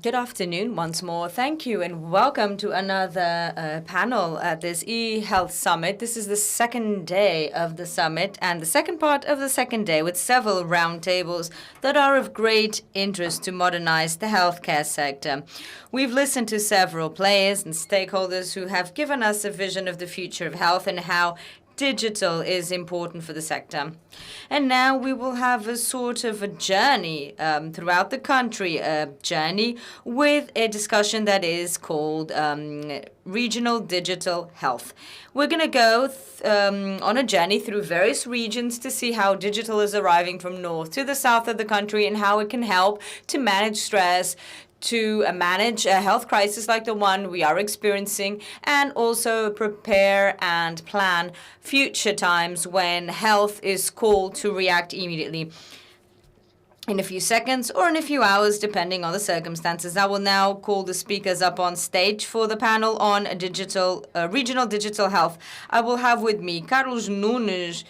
Good afternoon once more. Thank you and welcome to another panel at this eHealth Summit. This is the second day of the summit and the second part of the second day with several roundtables that are of great interest to modernize the healthcare sector. We've listened to several players and stakeholders who have given us a vision of the future of health and how digital is important for the sector. And now we will have a sort of a journey throughout the country, a journey with a discussion that is called Regional Digital Health. We're going to go on a journey through various regions to see how digital is arriving from north to the south of the country and how it can help to manage stress, to manage a health crisis like the one we are experiencing, and also prepare and plan future times when health is called to react immediately in a few seconds or in a few hours, depending on the circumstances. I will now call the speakers up on stage for the panel on regional digital health. I will have with me Carlos Nunes.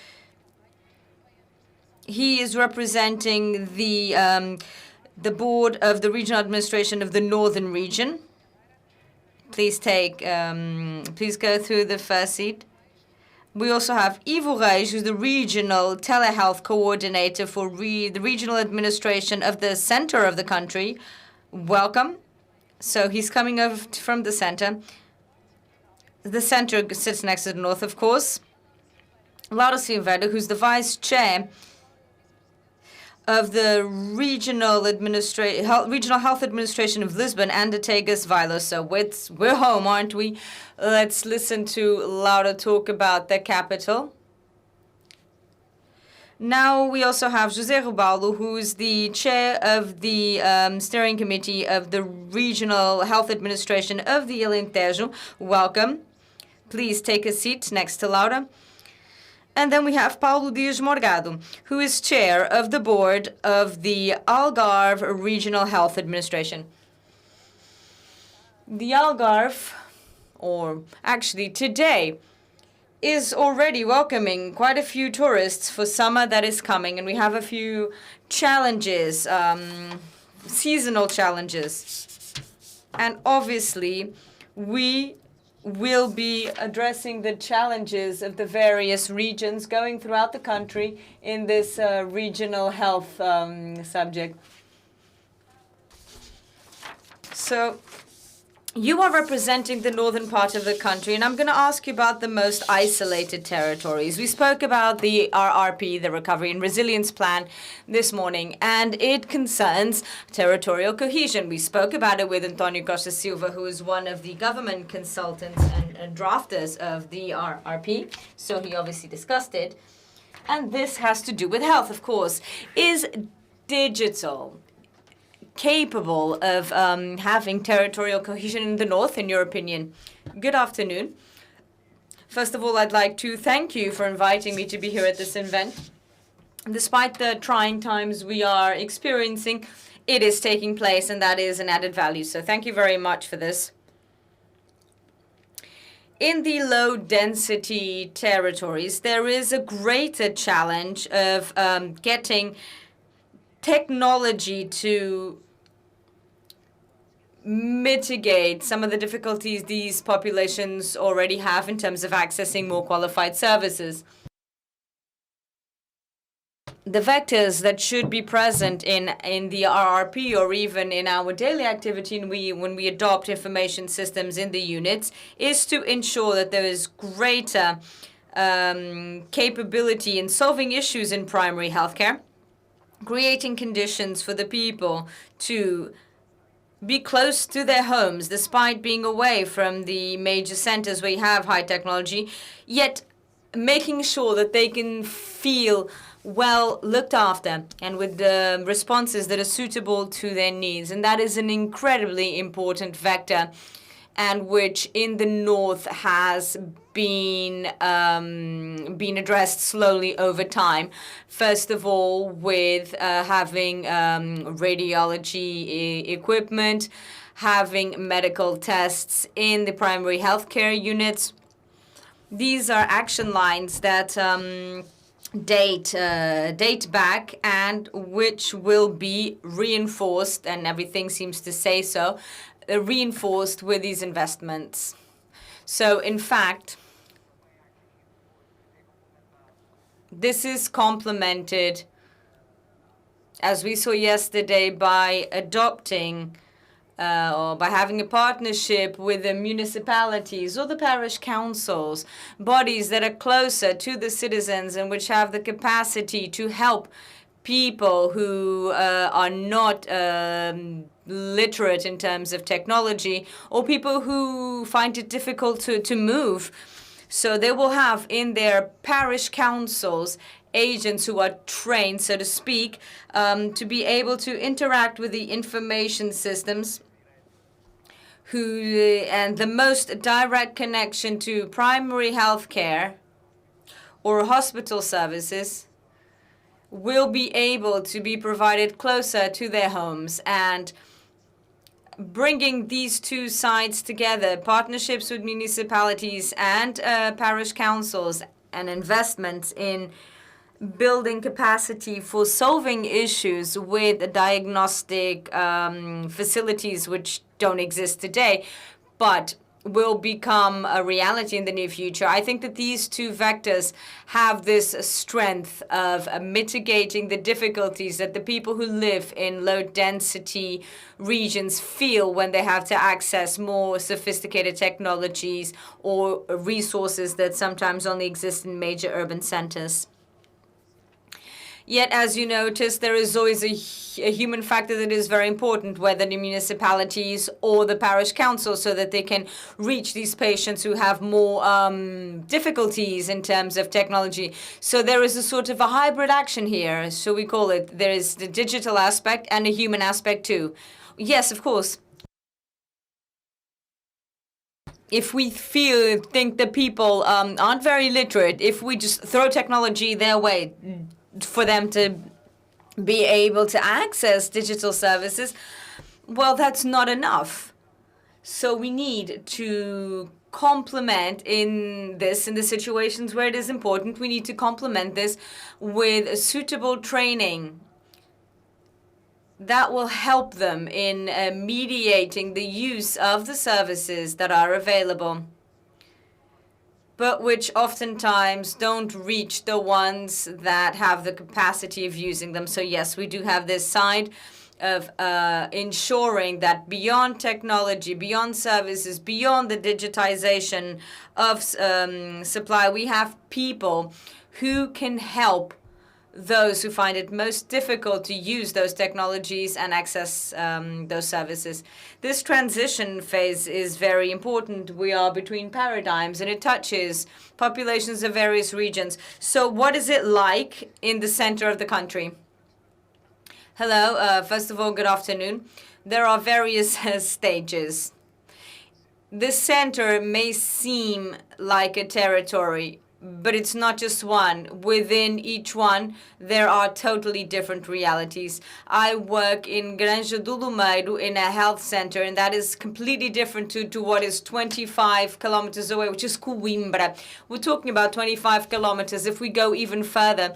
He is representing the board of the regional administration of the northern region. Please go through the first seat. We also have Reis, who's the regional telehealth coordinator for the regional administration of the center of the country. Welcome. So he's coming over from the center. The center sits next to the north, of course. Silveira, who's the vice chair of the regional health administration of Lisbon and the Tejo Vale. So we're home, aren't we? Let's listen to Laura talk about the capital. Now we also have José Robalo, who's the chair of the steering committee of the regional health administration of the Alentejo. Welcome. Please take a seat next to Laura. And then we have Paulo Morgado, who is chair of the board of the Algarve Regional Health Administration. The Algarve, or actually today, is already welcoming quite a few tourists for summer that is coming, and we have a few challenges, seasonal challenges. And obviously, we will be addressing the challenges of the various regions going throughout the country in this regional health subject. So you are representing the northern part of the country, and I'm going to ask you about the most isolated territories. We spoke about the RRP, the Recovery and Resilience Plan, this morning, and it concerns territorial cohesion. We spoke about it with Antonio Costa Silva, who is one of the government consultants and drafters of the RRP, so he obviously discussed it. And this has to do with health, of course. Is digital capable of having territorial cohesion in the north, in your opinion? Good afternoon. First of all, I'd like to thank you for inviting me to be here at this event. Despite the trying times we are experiencing, it is taking place, and that is an added value. So thank you very much for this. In the low-density territories, there is a greater challenge of getting technology to mitigate some of the difficulties these populations already have in terms of accessing more qualified services. The vectors that should be present in the RRP or even in our daily activity when we adopt information systems in the units is to ensure that there is greater capability in solving issues in primary healthcare, creating conditions for the people to be close to their homes despite being away from the major centers where you have high technology, yet making sure that they can feel well looked after and with the responses that are suitable to their needs. And that is an incredibly important vector, and which in the north has been addressed slowly over time. First of all, with having radiology equipment, having medical tests in the primary healthcare units. These are action lines that date back, and which will be reinforced, and everything seems to say so, reinforced with these investments. So in fact, this is complemented, as we saw yesterday, by adopting or by having a partnership with the municipalities or the parish councils, bodies that are closer to the citizens and which have the capacity to help people who are not literate in terms of technology, or people who find it difficult to move. So they will have in their parish councils agents who are trained, so to speak, to be able to interact with the information systems, and the most direct connection to primary health care or hospital services will be able to be provided closer to their homes. And bringing these two sides together, partnerships with municipalities and parish councils, and investments in building capacity for solving issues with diagnostic facilities which don't exist today, but will become a reality in the near future. I think that these two vectors have this strength of mitigating the difficulties that the people who live in low density regions feel when they have to access more sophisticated technologies or resources that sometimes only exist in major urban centers. Yet, as you notice, there is always a human factor that is very important, whether the municipalities or the parish council, so that they can reach these patients who have more difficulties in terms of technology. So there is a sort of a hybrid action here, so we call it. There is the digital aspect and a human aspect too. Yes, of course. If we think that people aren't very literate, if we just throw technology their way for them to be able to access digital services, well, that's not enough. So we need to complement in the situations where it is important, we need to complement this with suitable training that will help them in mediating the use of the services that are available, but which oftentimes don't reach the ones that have the capacity of using them. So yes, we do have this side of ensuring that beyond technology, beyond services, beyond the digitization of supply, we have people who can help those who find it most difficult to use those technologies and access those services. This transition phase is very important. We are between paradigms, and it touches populations of various regions. So what is it like in the center of the country? Hello, first of all, good afternoon. There are various stages. The center may seem like a territory, but it's not just one. Within each one, there are totally different realities. I work in Granja do Lumeiro in a health center, and that is completely different to what is 25 kilometers away, which is Coimbra. We're talking about 25 kilometers. If we go even further,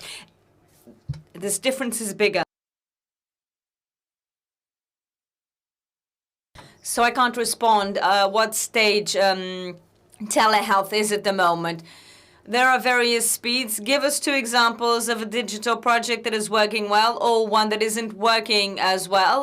this difference is bigger. So I can't respond what stage telehealth is at the moment. There are various speeds. Give us 2 examples of a digital project that is working well or one that isn't working as well.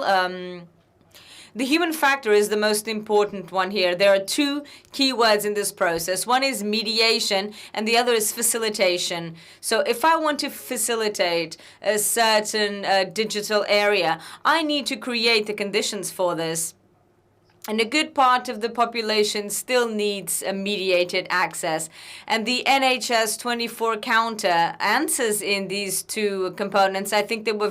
The human factor is the most important one here. There are 2 key words in this process. One is mediation and the other is facilitation. So if I want to facilitate a certain digital area, I need to create the conditions for this. And a good part of the population still needs a mediated access. And the NHS 24 counter answers in these 2 components. I think they were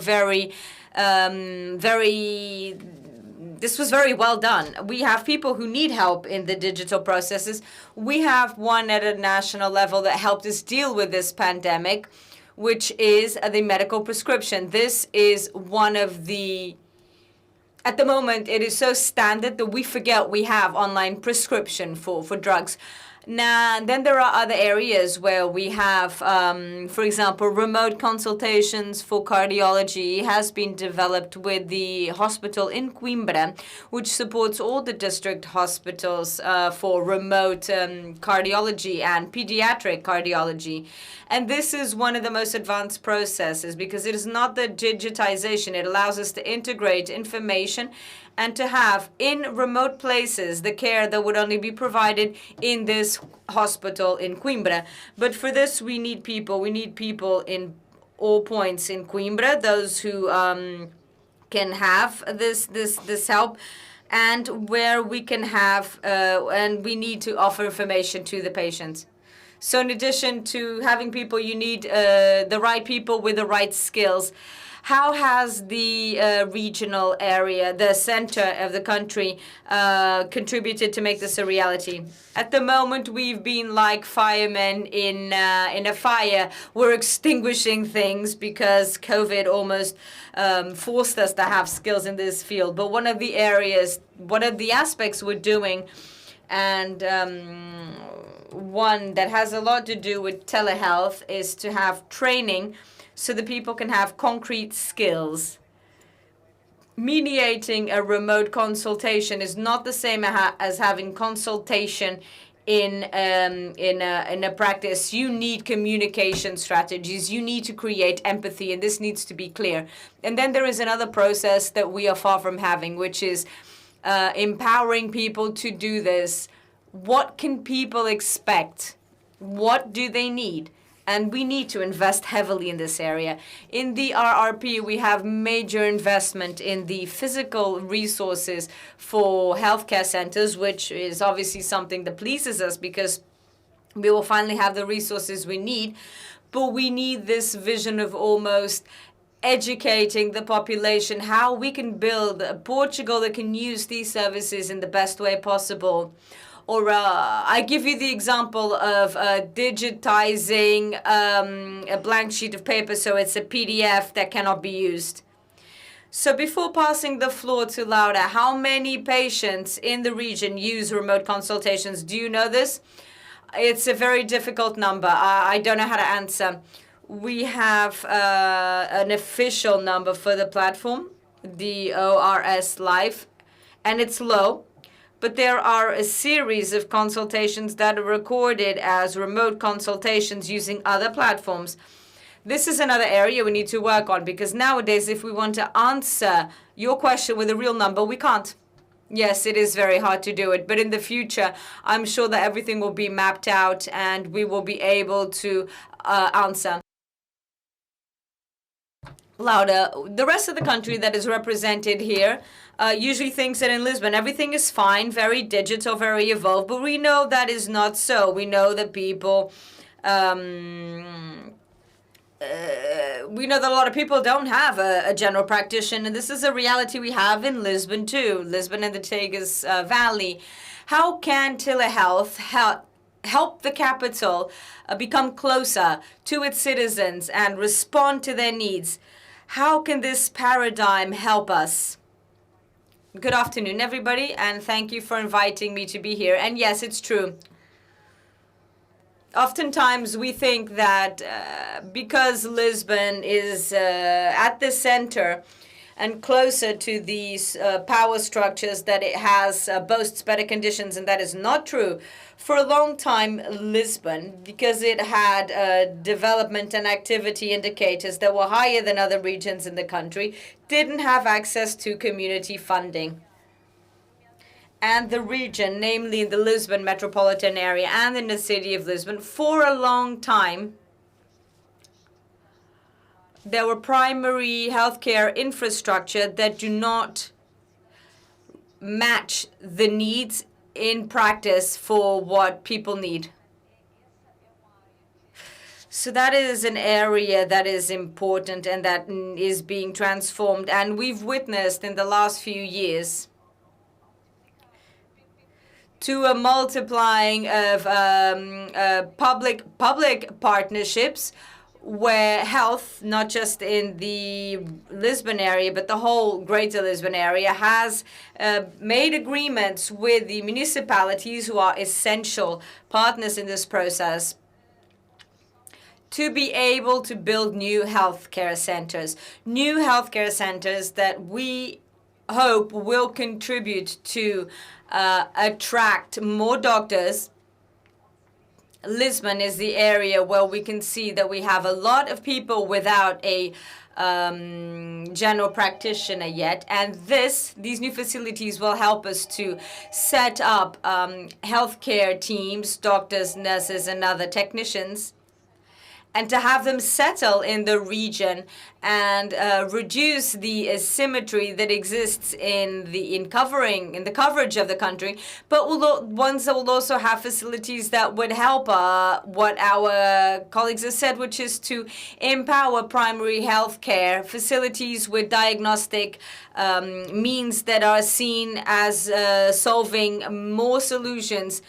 this was very well done. We have people who need help in the digital processes. We have one at a national level that helped us deal with this pandemic, which is the medical prescription. This is one of the... At the moment, it is so standard that we forget we have online prescription for drugs. Now, then there are other areas where we have, for example, remote consultations for cardiology has been developed with the hospital in Coimbra, which supports all the district hospitals for remote cardiology and pediatric cardiology. And this is one of the most advanced processes because it is not the digitization. It allows us to integrate information and to have in remote places the care that would only be provided in this hospital in Coimbra. But for this, we need people. We need people in all points in Coimbra, those who can have this help, and where we can have, and we need to offer information to the patients. So in addition to having people, you need the right people with the right skills. How has the regional area, the center of the country, contributed to make this a reality? At the moment, we've been like firemen in a fire. We're extinguishing things because COVID almost forced us to have skills in this field. But one of the aspects we're doing, and one that has a lot to do with telehealth, is to have training so that people can have concrete skills. Mediating a remote consultation is not the same as having consultation in a practice. You need communication strategies. You need to create empathy, and this needs to be clear. And then there is another process that we are far from having, which is empowering people to do this. What can people expect? What do they need? And we need to invest heavily in this area. In the RRP, we have major investment in the physical resources for healthcare centers, which is obviously something that pleases us because we will finally have the resources we need. But we need this vision of almost educating the population, how we can build a Portugal that can use these services in the best way possible. Or I give you the example of digitizing a blank sheet of paper so it's a PDF that cannot be used. So before passing the floor to Laura, how many patients in the region use remote consultations? Do you know this? It's a very difficult number. I don't know how to answer. We have an official number for the platform, the ORS Live, and it's low. But there are a series of consultations that are recorded as remote consultations using other platforms. This is another area we need to work on because nowadays, if we want to answer your question with a real number, we can't. Yes, it is very hard to do it. But in the future, I'm sure that everything will be mapped out and we will be able to answer. Laura, the rest of the country that is represented here usually thinks that in Lisbon everything is fine, very digital, very evolved, but we know that is not so. We know that people, we know that a lot of people don't have a general practitioner, and this is a reality we have in Lisbon too, Lisbon and the Tejo's Valley. How can telehealth help the capital become closer to its citizens and respond to their needs? How can this paradigm help us? Good afternoon, everybody, and thank you for inviting me to be here. And yes, it's true. Oftentimes we think that because Lisbon is at the center and closer to these power structures that it has boasts better conditions, and that is not true. For a long time, Lisbon, because it had development and activity indicators that were higher than other regions in the country, didn't have access to community funding. And the region, namely the Lisbon metropolitan area and in the city of Lisbon, for a long time, there were primary healthcare infrastructure that do not match the needs in practice for what people need. So that is an area that is important and that is being transformed. And we've witnessed in the last few years to a multiplying of public partnerships where health, not just in the Lisbon area, but the whole greater Lisbon area, has made agreements with the municipalities, who are essential partners in this process, to be able to build new healthcare centers. New healthcare centers that we hope will contribute to attract more doctors. Lisbon is the area where we can see that we have a lot of people without a general practitioner yet, and these new facilities will help us to set up healthcare teams, doctors, nurses, and other technicians, and to have them settle in the region and reduce the asymmetry that exists in the coverage of the country, but ones that will also have facilities that would help what our colleagues have said, which is to empower primary health care facilities with diagnostic means that are seen as solving more solutions,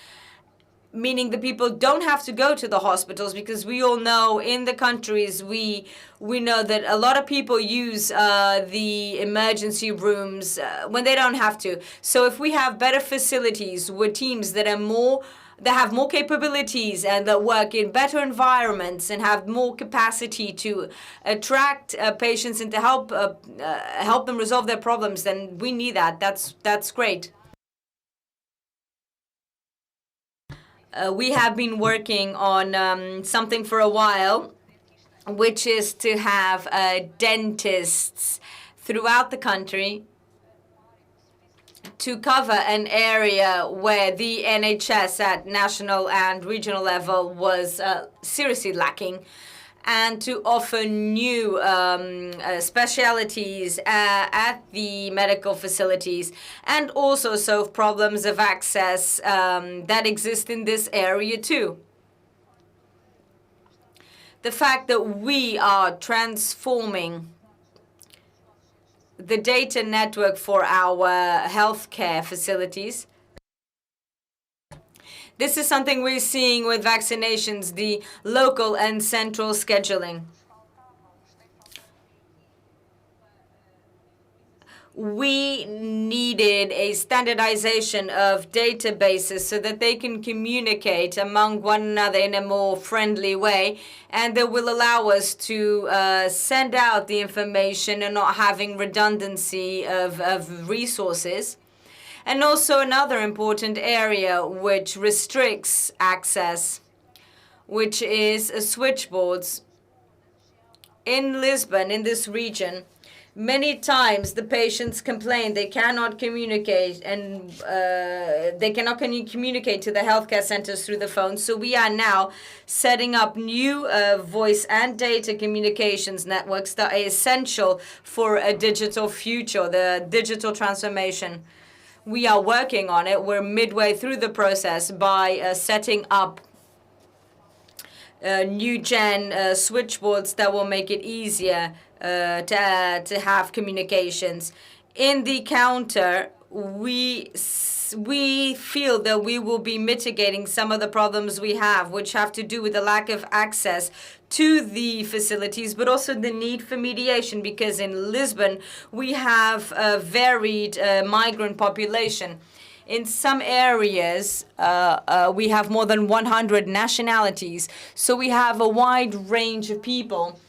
meaning the people don't have to go to the hospitals, because we all know in the countries we know that a lot of people use the emergency rooms when they don't have to. So if we have better facilities with teams that have more capabilities and that work in better environments and have more capacity to attract patients and to help them resolve their problems, then we need that. That's great. We have been working on something for a while, which is to have dentists throughout the country to cover an area where the NHS at national and regional level was seriously lacking, and to offer new specialities at the medical facilities, and also solve problems of access that exist in this area too. The fact that we are transforming the data network for our healthcare facilities. This is something we're seeing with vaccinations, the local and central scheduling. We needed a standardization of databases so that they can communicate among one another in a more friendly way, and that will allow us to send out the information and not having redundancy of resources. And also another important area which restricts access, which is switchboards. In Lisbon, in this region, many times the patients complain they cannot communicate, and they cannot communicate to the healthcare centers through the phone. So we are now setting up new voice and data communications networks that are essential for a digital future, the digital transformation. We are working on it. We're midway through the process by setting up new gen switchboards that will make it easier to have communications. In the counter, we feel that we will be mitigating some of the problems we have, which have to do with the lack of access to the facilities, but also the need for mediation, because in Lisbon we have a varied migrant population. In some areas, we have more than 100 nationalities, so we have a wide range of people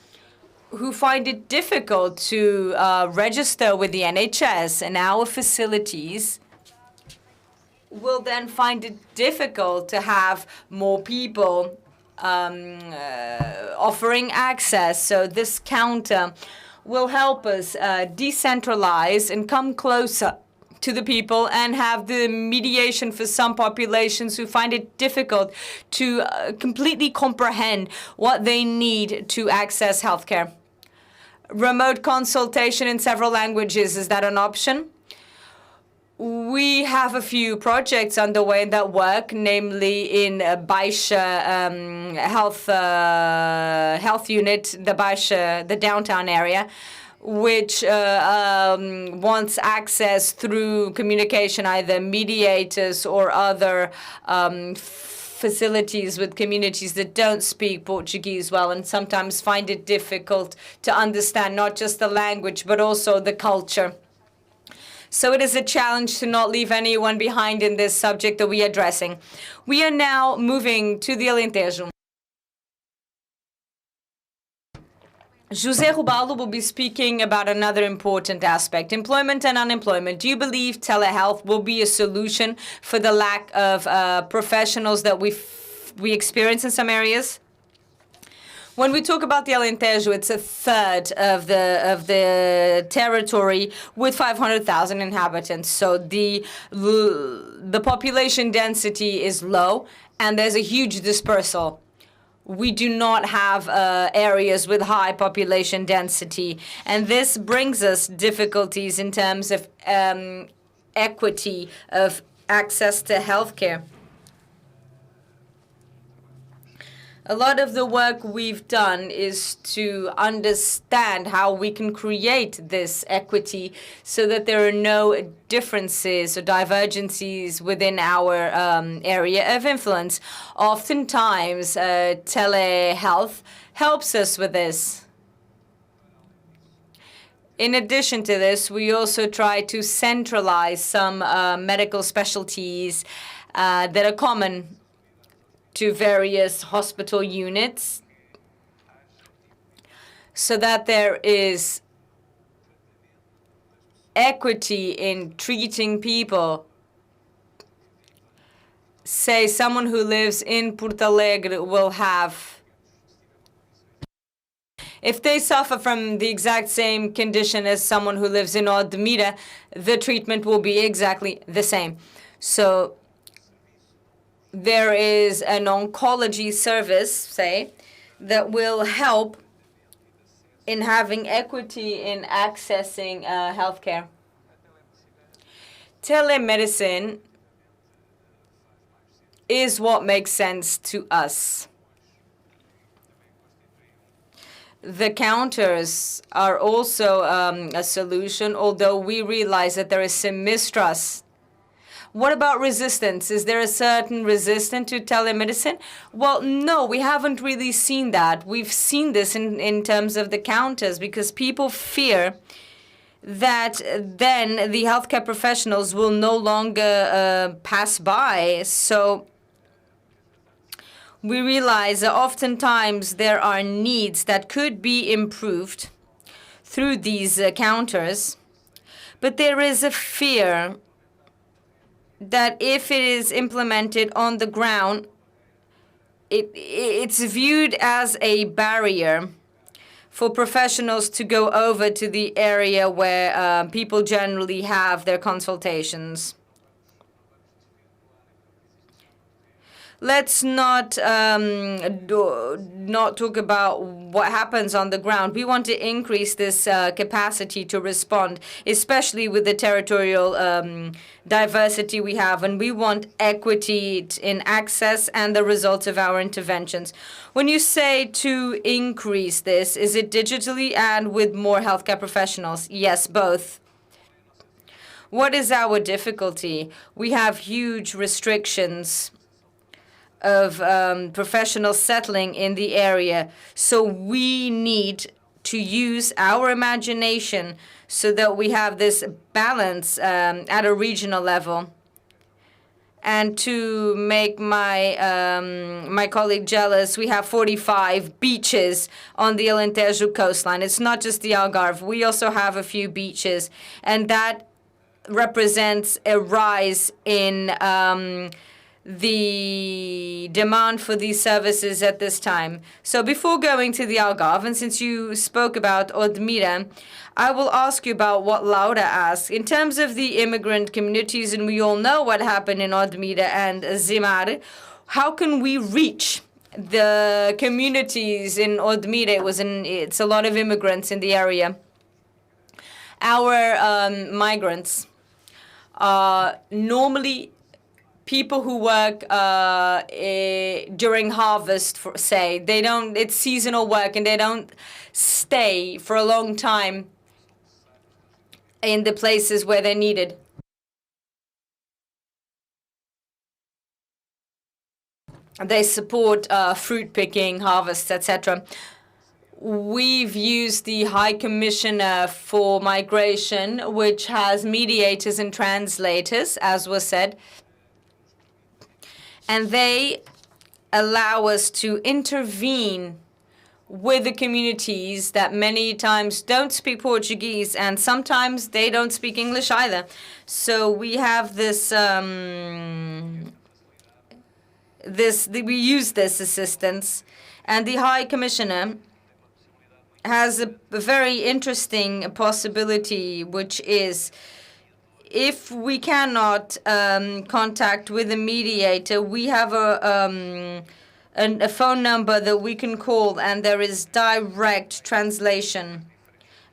who find it difficult to register with the NHS, and our facilities will then find it difficult to have more people offering access. So this counter will help us decentralize and come closer to the people and have the mediation for some populations who find it difficult to completely comprehend what they need to access healthcare. Remote consultation in several languages, is that an option? We have a few projects underway in that work, namely in Baixa health unit, the downtown area, which wants access through communication, either mediators or other facilities with communities that don't speak Portuguese well and sometimes find it difficult to understand not just the language but also the culture. So it is a challenge to not leave anyone behind in this subject that we are addressing. We are now moving to the Alentejo. José Robalo will be speaking about another important aspect, employment and unemployment. Do you believe telehealth will be a solution for the lack of professionals that we experience in some areas? When we talk about the Alentejo, it's a third of the territory with 500,000 inhabitants. So the population density is low, and there's a huge dispersal. We do not have areas with high population density, and this brings us difficulties in terms of equity of access to healthcare. A lot of the work we've done is to understand how we can create this equity so that there are no differences or divergencies within our area of influence. Oftentimes, telehealth helps us with this. In addition to this, we also try to centralize some medical specialties that are common to various hospital units so that there is equity in treating people. Say someone who lives in Porto Alegre will have, if they suffer from the exact same condition as someone who lives in Odmira, the treatment will be exactly the same. So there is an oncology service, say, that will help in having equity in accessing healthcare. Telemedicine is what makes sense to us. The counters are also a solution, although we realize that there is some mistrust. What about resistance? Is there a certain resistance to telemedicine? Well, no, we haven't really seen that. We've seen this in terms of the counters because people fear that then the healthcare professionals will no longer pass by. So we realize that oftentimes there are needs that could be improved through these counters, but there is a fear that if it is implemented on the ground, it's viewed as a barrier for professionals to go over to the area where people generally have their consultations. Let's not talk about what happens on the ground. We want to increase this capacity to respond, especially with the territorial diversity we have, and we want equity in access and the results of our interventions. When you say to increase this, is it digitally and with more healthcare professionals? Yes, both. What is our difficulty? We have huge restrictions of professionals settling in the area. So we need to use our imagination so that we have this balance at a regional level. And to make my colleague jealous, we have 45 beaches on the Alentejo coastline. It's not just the Algarve. We also have a few beaches, and that represents a rise in the demand for these services at this time. So before going to the Algarve, and since you spoke about Odmira, I will ask you about what Laura asked. In terms of the immigrant communities, and we all know what happened in Odmira and Zimar, how can we reach the communities in Odmira? It's a lot of immigrants in the area. Our migrants are normally people who work during harvest, it's seasonal work and they don't stay for a long time in the places where they're needed. They support fruit picking, harvests, etc. We've used the High Commissioner for Migration, which has mediators and translators, as was said. And they allow us to intervene with the communities that many times don't speak Portuguese, and sometimes they don't speak English either. So we have this, we use this assistance, and the High Commissioner has a very interesting possibility, which is if we cannot contact with a mediator, we have a phone number that we can call, and there is direct translation.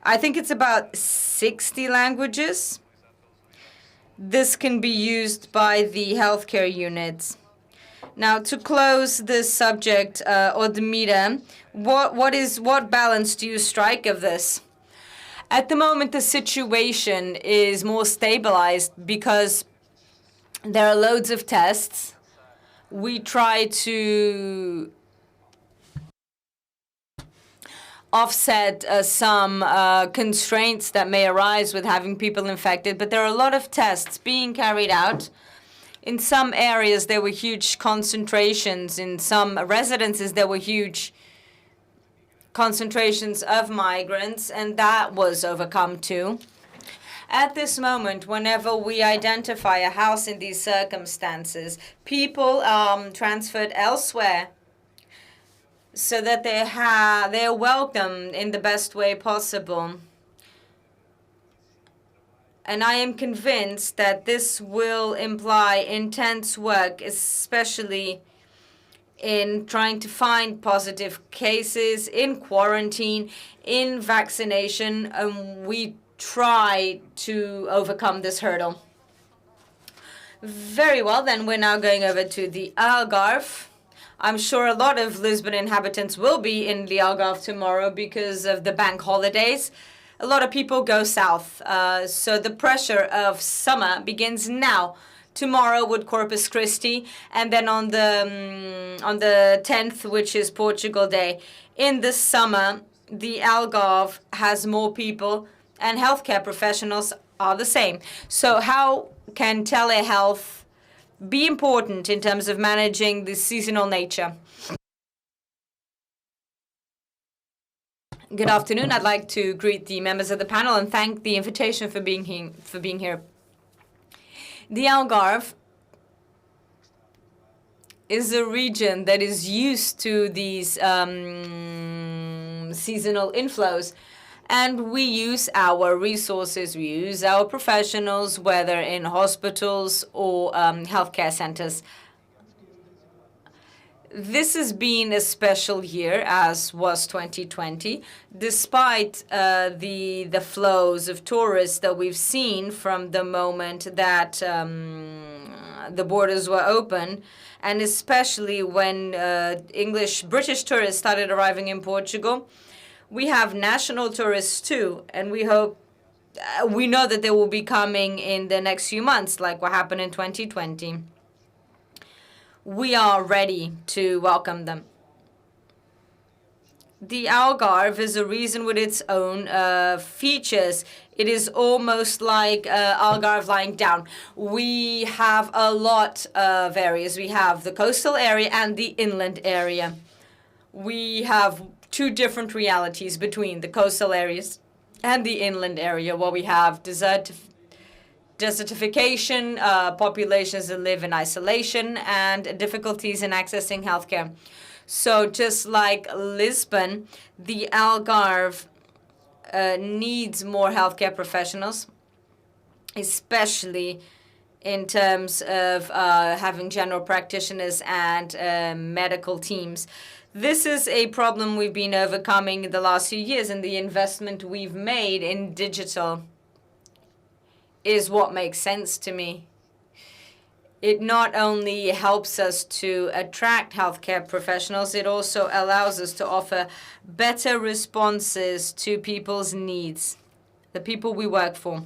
I think it's about 60 languages. This can be used by the healthcare units. Now, to close this subject, Odmira, what balance do you strike of this? At the moment, the situation is more stabilized because there are loads of tests. We try to offset some constraints that may arise with having people infected, but there are a lot of tests being carried out. In some areas, there were huge concentrations. In some residences, there were huge concentrations of migrants, and that was overcome too. At this moment, whenever we identify a house in these circumstances, people transferred elsewhere so that they're welcomed in the best way possible. And I am convinced that this will imply intense work, especially in trying to find positive cases, in quarantine, in vaccination, and we try to overcome this hurdle. Very well, then we're now going over to the Algarve. I'm sure a lot of Lisbon inhabitants will be in the Algarve tomorrow because of the bank holidays. A lot of people go south, so the pressure of summer begins now. Tomorrow with Corpus Christi, and then on the 10th, which is Portugal Day. In the summer, the Algarve has more people, and healthcare professionals are the same. So how can telehealth be important in terms of managing the seasonal nature? Good afternoon. I'd like to greet the members of the panel and thank the invitation for being here. The Algarve is a region that is used to these seasonal inflows, and we use our resources, we use our professionals, whether in hospitals or healthcare centers. This has been a special year, as was 2020, despite the flows of tourists that we've seen from the moment that the borders were open, and especially when British tourists started arriving in Portugal. We have national tourists too, and we know that they will be coming in the next few months, like what happened in 2020. We are ready to welcome them. The Algarve is a region with its own features. It is almost like Algarve lying down. We have a lot of areas. We have the coastal area and the inland area. We have two different realities between the coastal areas and the inland area, where we have desertification, populations that live in isolation, and difficulties in accessing healthcare. So just like Lisbon, the Algarve needs more healthcare professionals, especially in terms of having general practitioners and medical teams. This is a problem we've been overcoming in the last few years, and the investment we've made in digital is what makes sense to me. It not only helps us to attract healthcare professionals, it also allows us to offer better responses to people's needs, the people we work for.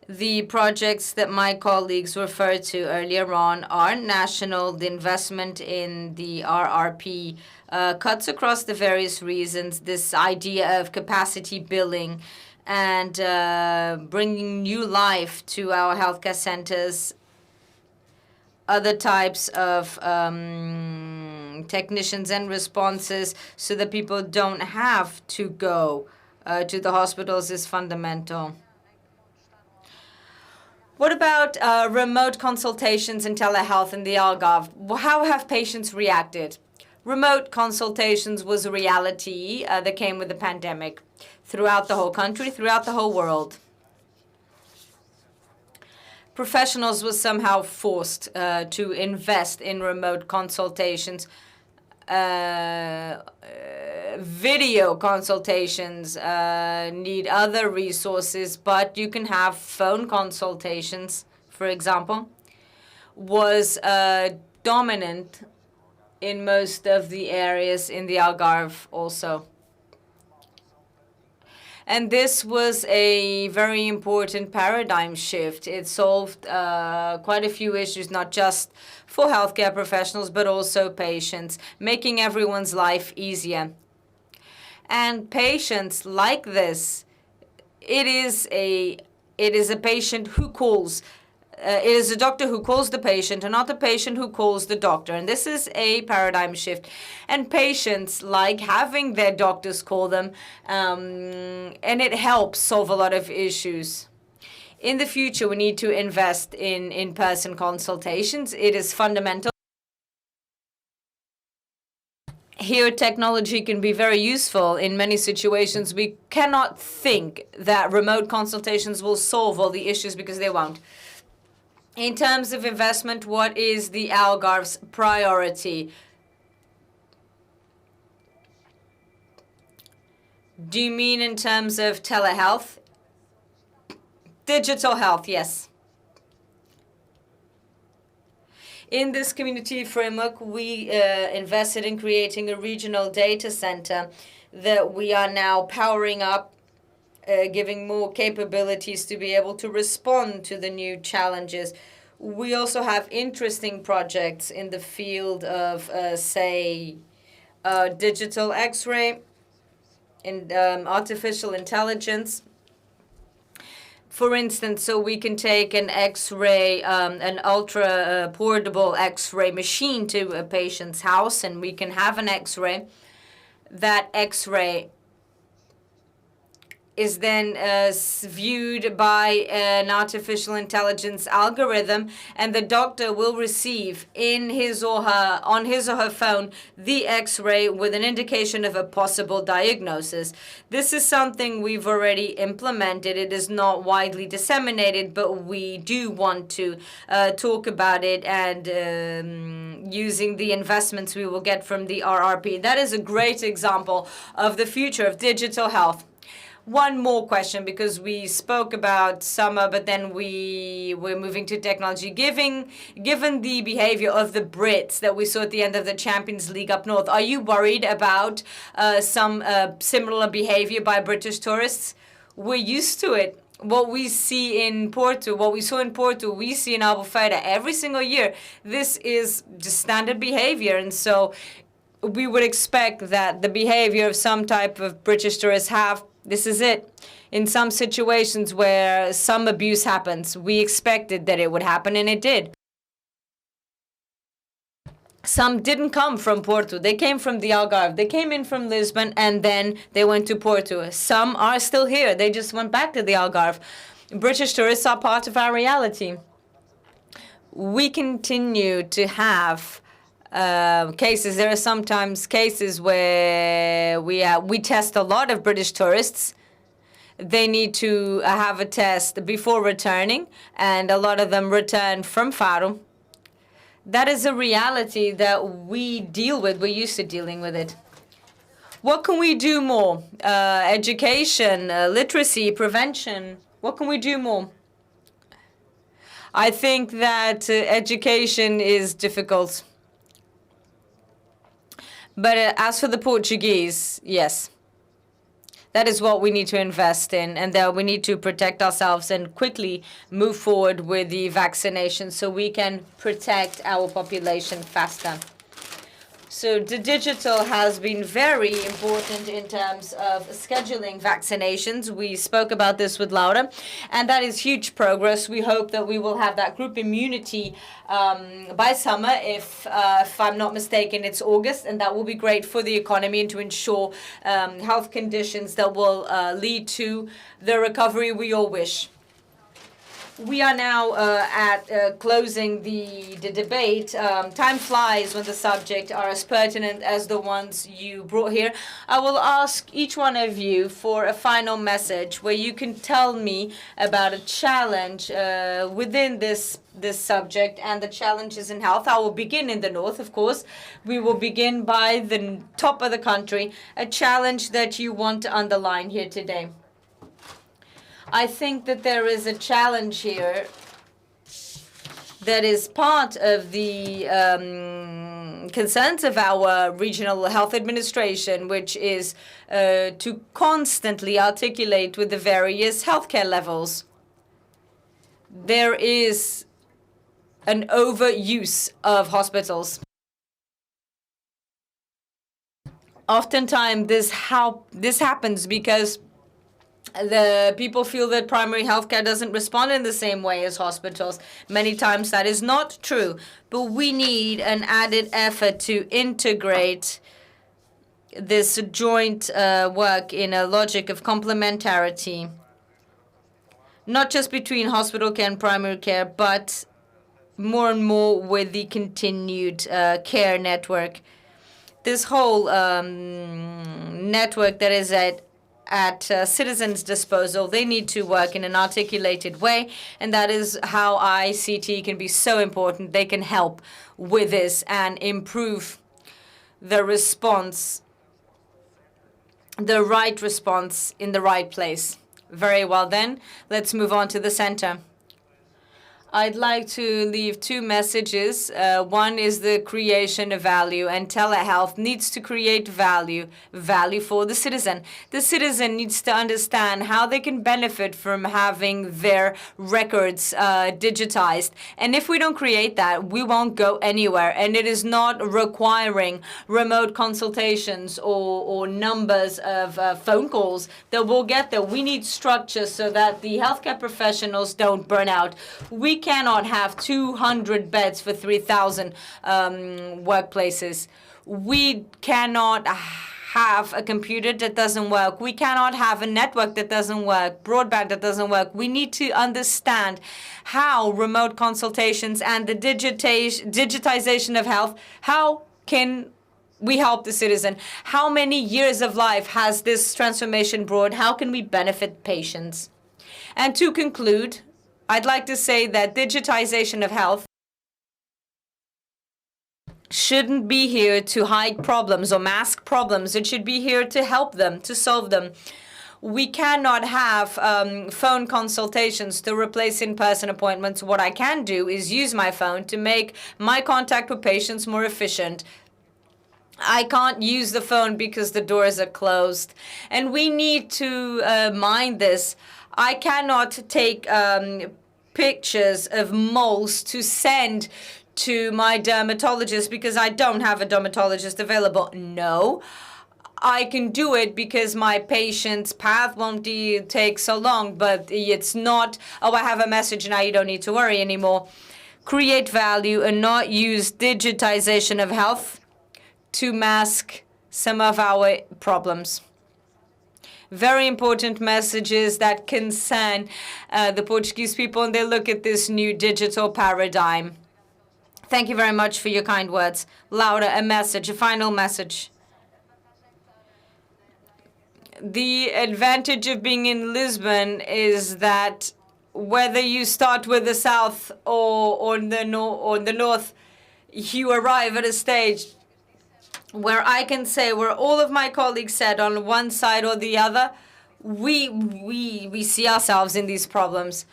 The projects that my colleagues referred to earlier on are national. The investment in the RRP cuts across the various reasons. This idea of capacity billing and bringing new life to our healthcare centers, other types of technicians and responses so that people don't have to go to the hospitals is fundamental. What about remote consultations and telehealth in the Algarve? How have patients reacted? Remote consultations was a reality that came with the pandemic throughout the whole country, throughout the whole world. Professionals were somehow forced to invest in remote consultations. Video consultations need other resources, but you can have phone consultations, for example, was dominant in most of the areas in the Algarve also. And this was a very important paradigm shift. It solved quite a few issues, not just for healthcare professionals, but also patients, making everyone's life easier. And patients like this, it is a patient who calls. It is a doctor who calls the patient and not the patient who calls the doctor. And this is a paradigm shift. And patients like having their doctors call them, and it helps solve a lot of issues. In the future, we need to invest in in-person consultations. It is fundamental. Here, technology can be very useful in many situations. We cannot think that remote consultations will solve all the issues because they won't. In terms of investment, what is the Algarve's priority? Do you mean in terms of telehealth? Digital health, yes. In this community framework, we invested in creating a regional data center that we are now powering up, giving more capabilities to be able to respond to the new challenges. We also have interesting projects in the field of, digital X-ray and artificial intelligence. For instance, so we can take an X-ray, an ultra-portable X-ray machine to a patient's house, and we can have an X-ray. That X-ray is then viewed by an artificial intelligence algorithm, and the doctor will receive on his or her phone the X-ray with an indication of a possible diagnosis. This is something we've already implemented. It is not widely disseminated, but we do want to talk about it and using the investments we will get from the RRP. That is a great example of the future of digital health. One more question, because we spoke about summer, but then we're moving to technology. Given the behavior of the Brits that we saw at the end of the Champions League up north, are you worried about some similar behavior by British tourists? We're used to it. What we see in Porto, what we saw in Porto, we see in Albufeira every single year. This is just standard behavior, and so we would expect that the behavior of some type of British tourists this is it. In some situations where some abuse happens, we expected that it would happen, and it did. Some didn't come from Porto. They came from the Algarve. They came in from Lisbon, and then they went to Porto. Some are still here. They just went back to the Algarve. British tourists are part of our reality. We continue to have cases. There are sometimes cases where we test a lot of British tourists. They need to have a test before returning, and a lot of them return from Faro. That is a reality that we deal with. We're used to dealing with it. What can we do more? Education, literacy, prevention. What can we do more? I think that education is difficult. But as for the Portuguese, yes. That is what we need to invest in, and that we need to protect ourselves and quickly move forward with the vaccination so we can protect our population faster. So the digital has been very important in terms of scheduling vaccinations. We spoke about this with Laura, and that is huge progress. We hope that we will have that group immunity by summer. If I'm not mistaken, it's August, and that will be great for the economy and to ensure health conditions that will lead to the recovery we all wish. We are now at closing the debate. Time flies when the subject are as pertinent as the ones you brought here. I will ask each one of you for a final message where you can tell me about a challenge within this subject and the challenges in health. I will begin in the north, of course. We will begin by the top of the country, a challenge that you want to underline here today. I think that there is a challenge here that is part of the concerns of our regional health administration, which is to constantly articulate with the various healthcare levels. There is an overuse of hospitals. Oftentimes this happens because the people feel that primary healthcare doesn't respond in the same way as hospitals. Many times that is not true, but we need an added effort to integrate this joint work in a logic of complementarity, not just between hospital care and primary care, but more and more with the continued care network. This whole network that is at citizens' disposal, they need to work in an articulated way, and that is how ICT can be so important. They can help with this and improve the response, the right response in the right place. Very well then, let's move on to the center. I'd like to leave two messages. One is the creation of value, and telehealth needs to create value for the citizen. The citizen needs to understand how they can benefit from having their records digitized. And if we don't create that, we won't go anywhere. And it is not requiring remote consultations or numbers of phone calls that we'll get there. We need structure so that the healthcare professionals don't burn out. We cannot have 200 beds for 3,000 workplaces. We cannot have a computer that doesn't work. We cannot have a network that doesn't work, broadband that doesn't work. We need to understand how remote consultations and the digitization of health, how can we help the citizen? How many years of life has this transformation brought? How can we benefit patients? And to conclude, I'd like to say that digitization of health shouldn't be here to hide problems or mask problems. It should be here to help them, to solve them. We cannot have phone consultations to replace in-person appointments. What I can do is use my phone to make my contact with patients more efficient. I can't use the phone because the doors are closed. And we need to mind this. I cannot take pictures of moles to send to my dermatologist because I don't have a dermatologist available. No, I can do it because my patient's path won't take so long, but it's not, oh, I have a message now, you don't need to worry anymore. Create value and not use digitization of health to mask some of our problems. Very important messages that concern the Portuguese people, and they look at this new digital paradigm. Thank you very much for your kind words. Laura, a message, a final message. The advantage of being in Lisbon is that whether you start with the south or the north, you arrive at a stage where I can say, where all of my colleagues said on one side or the other, we see ourselves in these problems.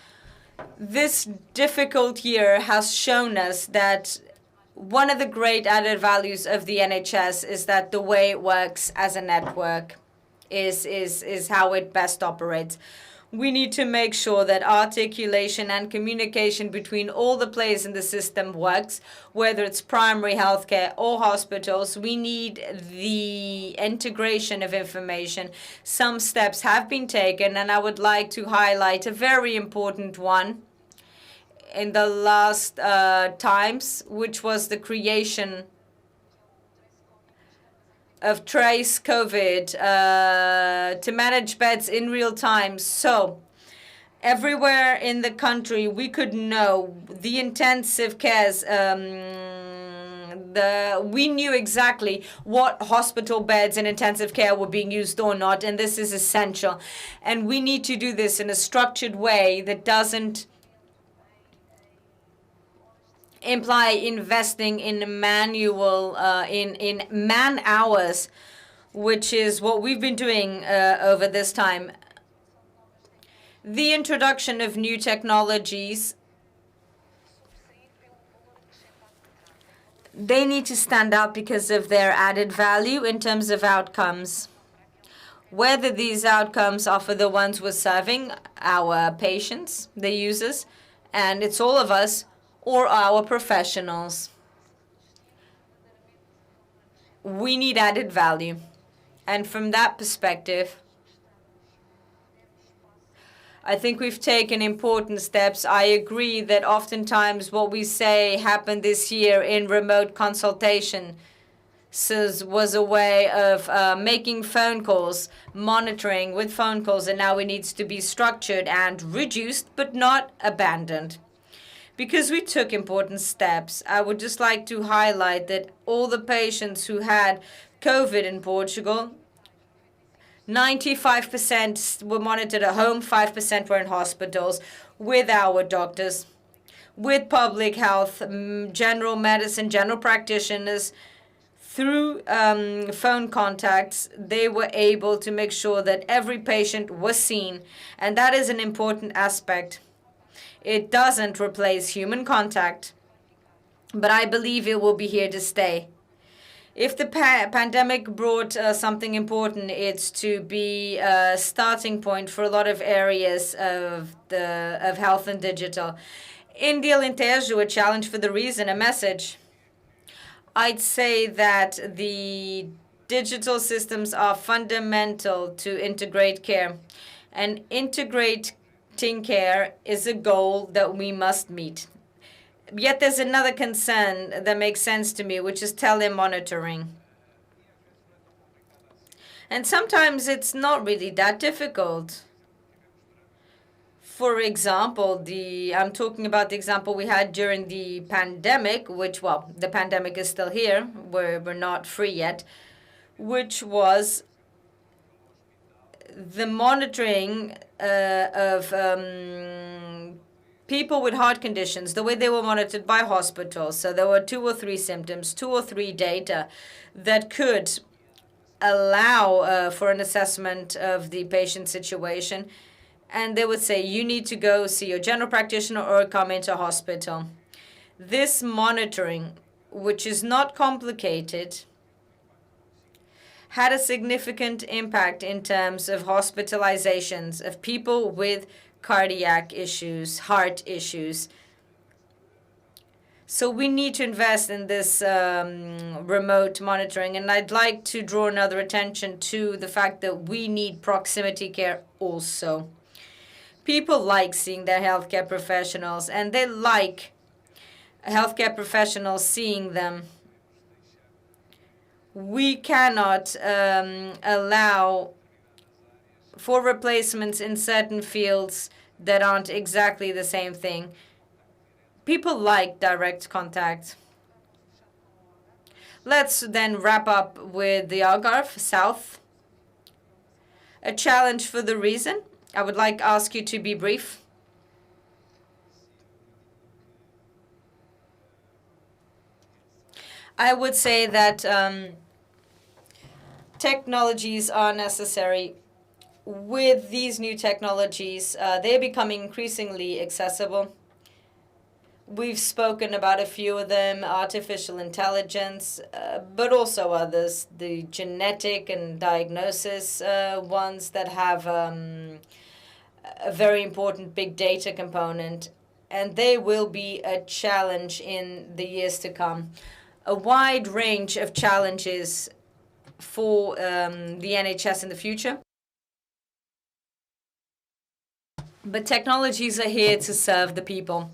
This difficult year has shown us that one of the great added values of the NHS is that the way it works as a network. is how it best operates. We need to make sure that articulation and communication between all the players in the system works, whether it's primary healthcare or hospitals. We need the integration of information. Some steps have been taken, and I would like to highlight a very important one in the last times, which was the creation of Trace COVID to manage beds in real time. So everywhere in the country, we could know the intensive cares. We knew exactly what hospital beds in intensive care were being used or not, and this is essential. And we need to do this in a structured way that doesn't imply investing in manual in man hours, which is what we've been doing over this time. The introduction of new technologies, they need to stand out because of their added value in terms of outcomes. Whether these outcomes are for the ones we're serving, our patients, the users, and it's all of us, or our professionals. We need added value. And from that perspective, I think we've taken important steps. I agree that oftentimes what we say happened this year in remote consultation was a way of making phone calls, monitoring with phone calls, and now it needs to be structured and reduced, but not abandoned. Because we took important steps, I would just like to highlight that all the patients who had COVID in Portugal, 95% were monitored at home, 5% were in hospitals with our doctors, with public health, general medicine, general practitioners. Through phone contacts, they were able to make sure that every patient was seen, and that is an important aspect. It doesn't replace human contact, but I believe it will be here to stay. If the pandemic brought something important, it's to be a starting point for a lot of areas of health and digital. In the Alentejo, a challenge for the reason, a message. I'd say that the digital systems are fundamental to integrate care, and integrating care is a goal that we must meet. Yet there's another concern that makes sense to me, which is telemonitoring. And sometimes it's not really that difficult. For example, I'm talking about the example we had during the pandemic, which, well, the pandemic is still here, we're not free yet, which was the monitoring of people with heart conditions, the way they were monitored by hospitals. So there were 2 or 3 symptoms, 2 or 3 data that could allow for an assessment of the patient situation. And they would say, you need to go see your general practitioner or come into hospital. This monitoring, which is not complicated, had a significant impact in terms of hospitalizations of people with cardiac issues, heart issues. So we need to invest in this remote monitoring. And I'd like to draw another attention to the fact that we need proximity care also. People like seeing their healthcare professionals, and they like healthcare professionals seeing them. We cannot allow for replacements in certain fields that aren't exactly the same thing. People like direct contact. Let's then wrap up with the Algarve, South. A challenge for the reason. I would like to ask you to be brief. I would say that technologies are necessary. With these new technologies, they're becoming increasingly accessible. We've spoken about a few of them, artificial intelligence, but also others, the genetic and diagnosis ones that have a very important big data component, and they will be a challenge in the years to come. A wide range of challenges for the NHS in the future. But technologies are here to serve the people.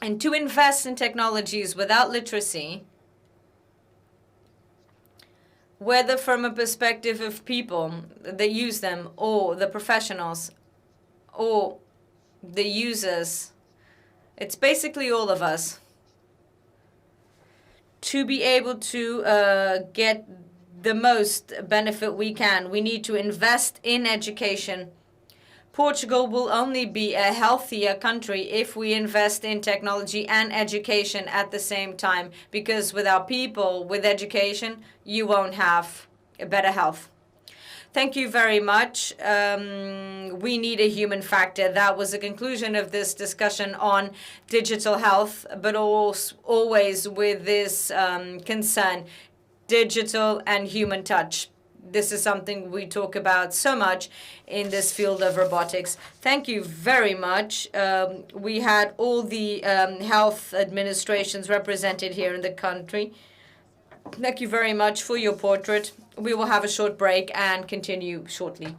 And to invest in technologies without literacy, whether from a perspective of people that use them, or the professionals, or the users, it's basically all of us. To be able to get the most benefit we can, we need to invest in education. Portugal will only be a healthier country if we invest in technology and education at the same time, because without people, with education, you won't have a better health. Thank you very much. We need a human factor. That was the conclusion of this discussion on digital health, but always with this concern, digital and human touch. This is something we talk about so much in this field of robotics. Thank you very much. We had all the health administrations represented here in the country. Thank you very much for your portrait. We will have a short break and continue shortly.